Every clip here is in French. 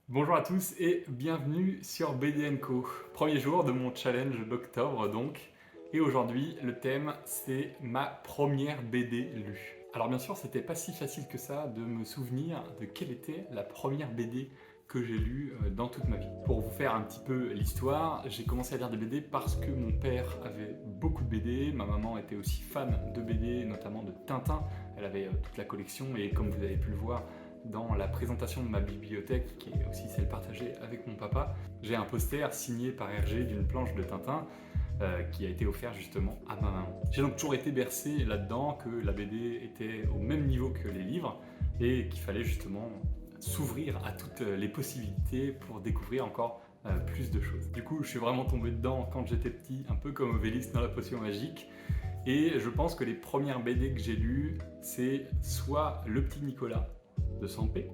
Bonjour à tous et bienvenue sur BD & Co. Premier jour de mon challenge d'octobre donc. Et aujourd'hui, le thème, c'est ma première BD lue. Alors bien sûr, c'était pas si facile que ça de me souvenir de quelle était la première BD que j'ai lue dans toute ma vie. Pour vous faire un petit peu l'histoire, j'ai commencé à lire des BD parce que mon père avait beaucoup de BD, ma maman était aussi fan de BD, notamment de Tintin. Elle avait toute la collection et comme vous avez pu le voir, dans la présentation de ma bibliothèque, qui est aussi celle partagée avec mon papa, j'ai un poster signé par Hergé d'une planche de Tintin qui a été offert justement à ma maman. J'ai donc toujours été bercé là-dedans, que la BD était au même niveau que les livres et qu'il fallait justement s'ouvrir à toutes les possibilités pour découvrir encore plus de choses. Du coup, je suis vraiment tombé dedans quand j'étais petit, un peu comme Obélix dans la potion magique. Et je pense que les premières BD que j'ai lues, c'est soit Le Petit Nicolas de Sampé,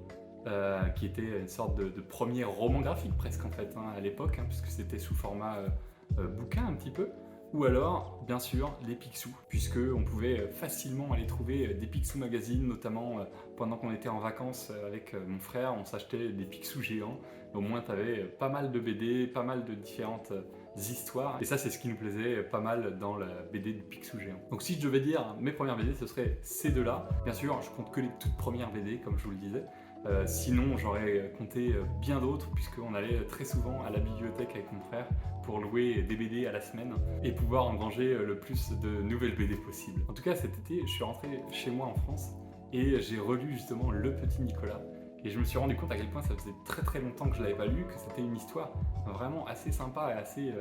qui était une sorte de premier roman graphique presque en fait à l'époque, puisque c'était sous format bouquin un petit peu, ou alors bien sûr les Picsou, puisque on pouvait facilement aller trouver des Picsou magazines, notamment pendant qu'on était en vacances avec mon frère, on s'achetait des Picsou géants, au moins tu avais pas mal de BD, pas mal de différentes histoires, et ça c'est ce qui nous plaisait pas mal dans la BD du Picsou géant. Donc si je devais dire mes premières BD, ce serait ces deux-là. Bien sûr, je compte que les toutes premières BD, comme je vous le disais. Sinon, j'aurais compté bien d'autres, puisqu'on allait très souvent à la bibliothèque avec mon frère pour louer des BD à la semaine et pouvoir engranger le plus de nouvelles BD possible. En tout cas, cet été, je suis rentré chez moi en France et j'ai relu justement Le Petit Nicolas. Et je me suis rendu compte à quel point ça faisait très très longtemps que je ne l'avais pas lu, que c'était une histoire vraiment assez sympa et assez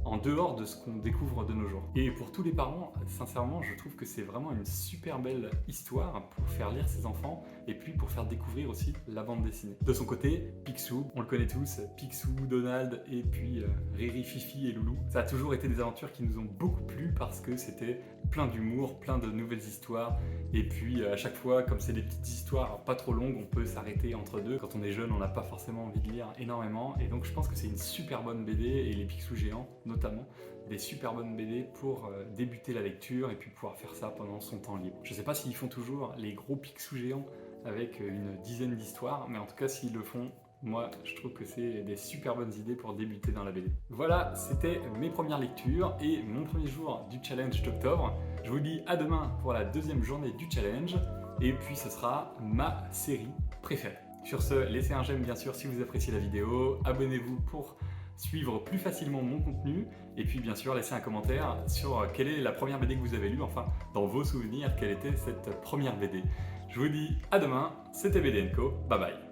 en dehors de ce qu'on découvre de nos jours. Et pour tous les parents, sincèrement, je trouve que c'est vraiment une super belle histoire pour faire lire ses enfants et puis pour faire découvrir aussi la bande dessinée. De son côté, Picsou, on le connaît tous, Picsou, Donald et puis Riri, Fifi et Loulou. Ça a toujours été des aventures qui nous ont beaucoup plu parce que c'était plein d'humour, plein de nouvelles histoires et puis à chaque fois, comme c'est des petites histoires pas trop longues, on peut s'arrêter entre deux. Quand on est jeune, on n'a pas forcément envie de lire énormément et donc je pense que c'est une super bonne BD et les Picsou géants notamment, des super bonnes BD pour débuter la lecture et puis pouvoir faire ça pendant son temps libre. Je sais pas s'ils font toujours les gros Picsou géants avec une dizaine d'histoires, mais en tout cas s'ils le font, moi je trouve que c'est des super bonnes idées pour débuter dans la BD. Voilà, c'était mes premières lectures et mon premier jour du challenge d'octobre. Je vous dis à demain pour la deuxième journée du challenge et puis ce sera ma série préférée. Sur ce, laissez un j'aime bien sûr si vous appréciez la vidéo, abonnez-vous pour suivre plus facilement mon contenu et puis bien sûr laissez un commentaire sur quelle est la première BD que vous avez lue, enfin dans vos souvenirs, quelle était cette première BD. Je vous dis à demain, c'était BD & Co, bye bye.